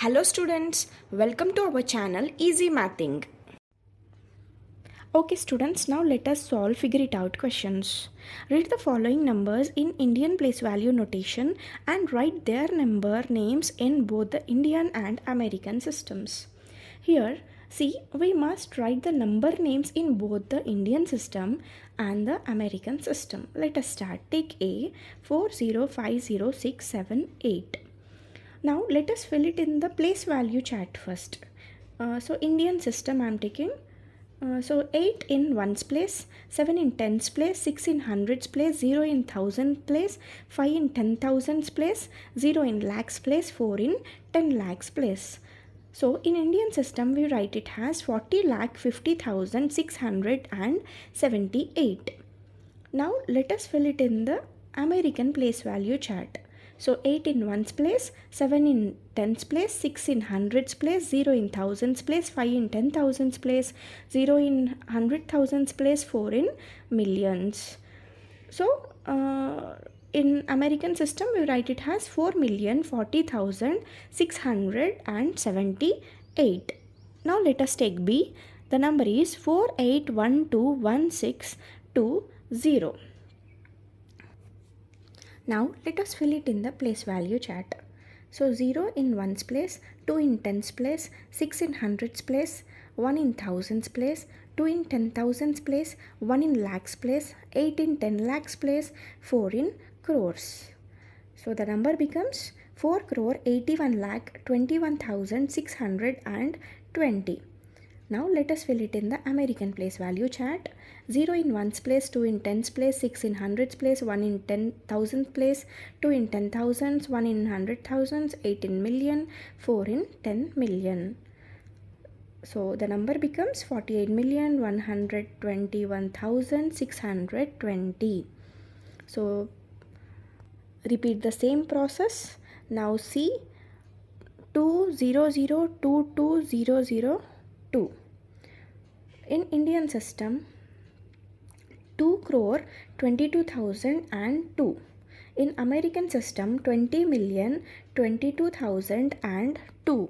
Hello students, welcome to our channel EasyMathEngg. Okay students, now let us solve figure it out questions. Read the following numbers in Indian place value notation and write their number names in both the Indian and American systems. Here, see, we must write the number names in both the Indian system and the American system. Let us start. Take A 4050678. Now let us fill it in the place value chart first. So Indian system I am taking. So 8 in ones place, 7 in tens place, 6 in hundreds place, 0 in thousand place, 5 in 10,000s place, 0 in lakhs place, 4 in 10 lakhs place. So in Indian system we write it as 40,50,678. Now let us fill it in the American place value chart. So 8 in ones place, 7 in tens place, 6 in hundreds place, 0 in thousands place, 5 in 10,000s place, 0 in 100,000s place, 4 in millions. So in American system we write it as 4,40,678. Now let us take B. The number is 48121620. Now let us fill it in the place value chart. So 0 in ones place, 2 in tens place, 6 in hundreds place, 1 in thousands place, 2 in 10,000s place, 1 in lakhs place, 8 in 10 lakhs place, 4 in crores. So the number becomes 4,81,21,620. Now let us fill it in the American place value chart. 0 in ones place, 2 in tens place, 6 in hundreds place, 1 in 10,000 place, 2 in 10,000s, 1 in 100,000s, 8 in million, 4 in 10 million. So the number becomes 48,121,620. So repeat the same process. Now see 200220002. In Indian system 2,22,002. In American system 20,022,002.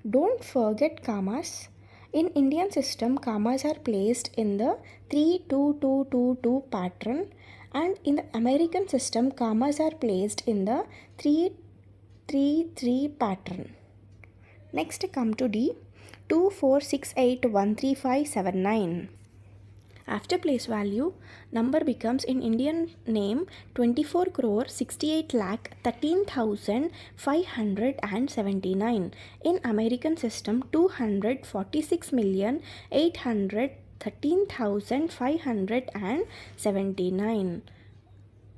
Don't forget commas. In Indian system commas are placed in the 32222 pattern, and in the American system commas are placed in the 333 pattern. Next come to D. 2,468,135,79. After place value, number becomes in Indian name 24,68,13,579. In American system 246,813,579.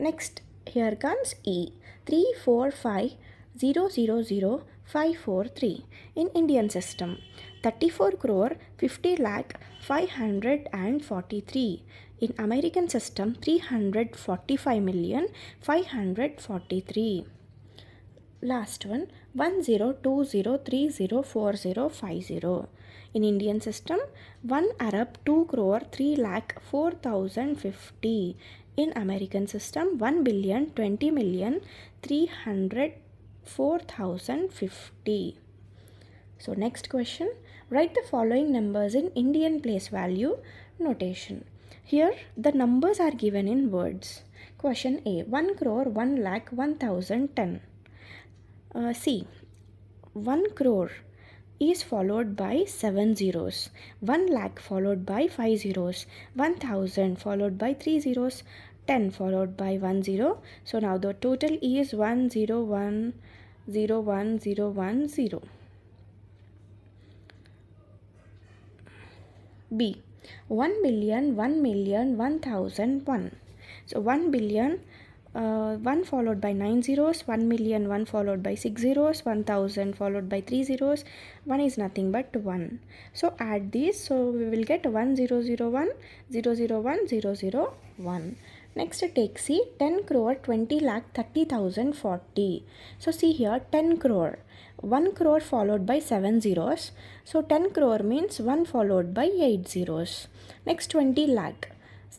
Next here comes E. 345,000,543. In Indian system 34,50,05,543. In American system 345,543. Last one 1020304050. In Indian system 1 Arab 2,03,04,050. In American system 1,20,20,304,050. So next question, write the following numbers in Indian place value notation. Here the numbers are given in words. Question A, 1 crore 1 lakh 1,010. C, 1 crore is followed by 7 zeros, 1 lakh followed by 5 zeros, 1,000 followed by 3 zeros, 10 followed by 1 zero. So now the total is 1,0,1,0,1,0,1,0. B, 1,000,000, 1,000,000, 1,001. So 1 billion, 1 followed by 9 zeros, 1,000,000, 1 followed by 6 zeros, 1,000 followed by 3 zeros, 1 is nothing but 1. So add these, so we will get 1,001, 001, 001. Next take C, 10 crore 20 lakh 30,040. So see here 10 crore. 1 crore followed by 7 zeros. So 10 crore means 1 followed by 8 zeros. Next 20 lakh.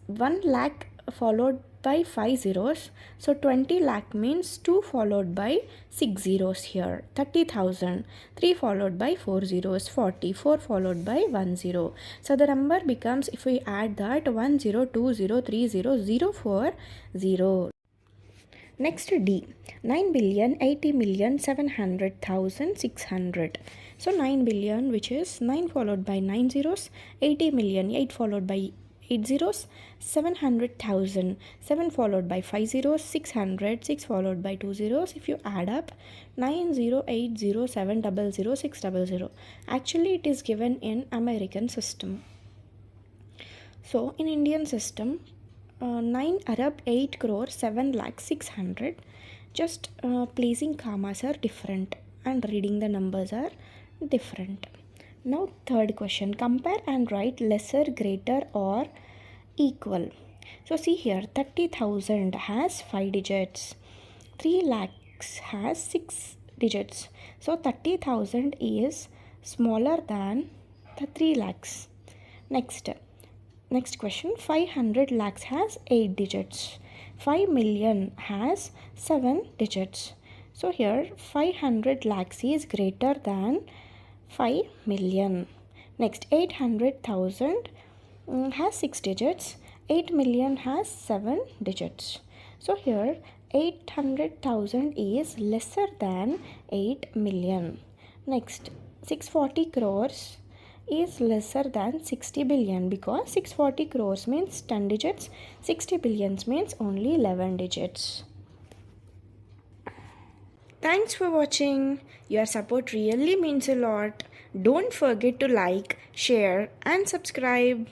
1 lakh followed by 5 zeros. So 20 lakh means 2 followed by 6 zeros here. 30,000. 3 followed by 4 zeros. 40. 4 followed by 1 zero. So the number becomes, if we add that, 1 0 2 0 3 0 0 4 0. Next D, 9,80,700,600. So 9 billion, which is 9 followed by 9 zeros, 80 million, 8 followed by 8 zeros, 700,000, 7 followed by 5 zeros, 600, 6 followed by 2 zeros. If you add up, 90,807,006,000. Actually, it is given in American system. So in Indian system, 9 Arab 8 crore 7 lakh 600. Just placing commas are different and reading the numbers are different. Now third question, compare and write lesser, greater or equal. So see here, 30,000 has 5 digits, 3 lakhs has 6 digits. So 30,000 is smaller than the 3 lakhs. Next question, 500 lakhs has 8 digits. 5 million has 7 digits. So here 500 lakhs is greater than 5 million. Next, 800,000 has 6 digits. 8 million has 7 digits. So here 800,000 is lesser than 8 million. Next, 640 crores is lesser than 60 billion because 640 crores means 10 digits, 60 billions means only 11 digits. Thanks for watching. Your support really means a lot. Don't forget to like, share and subscribe.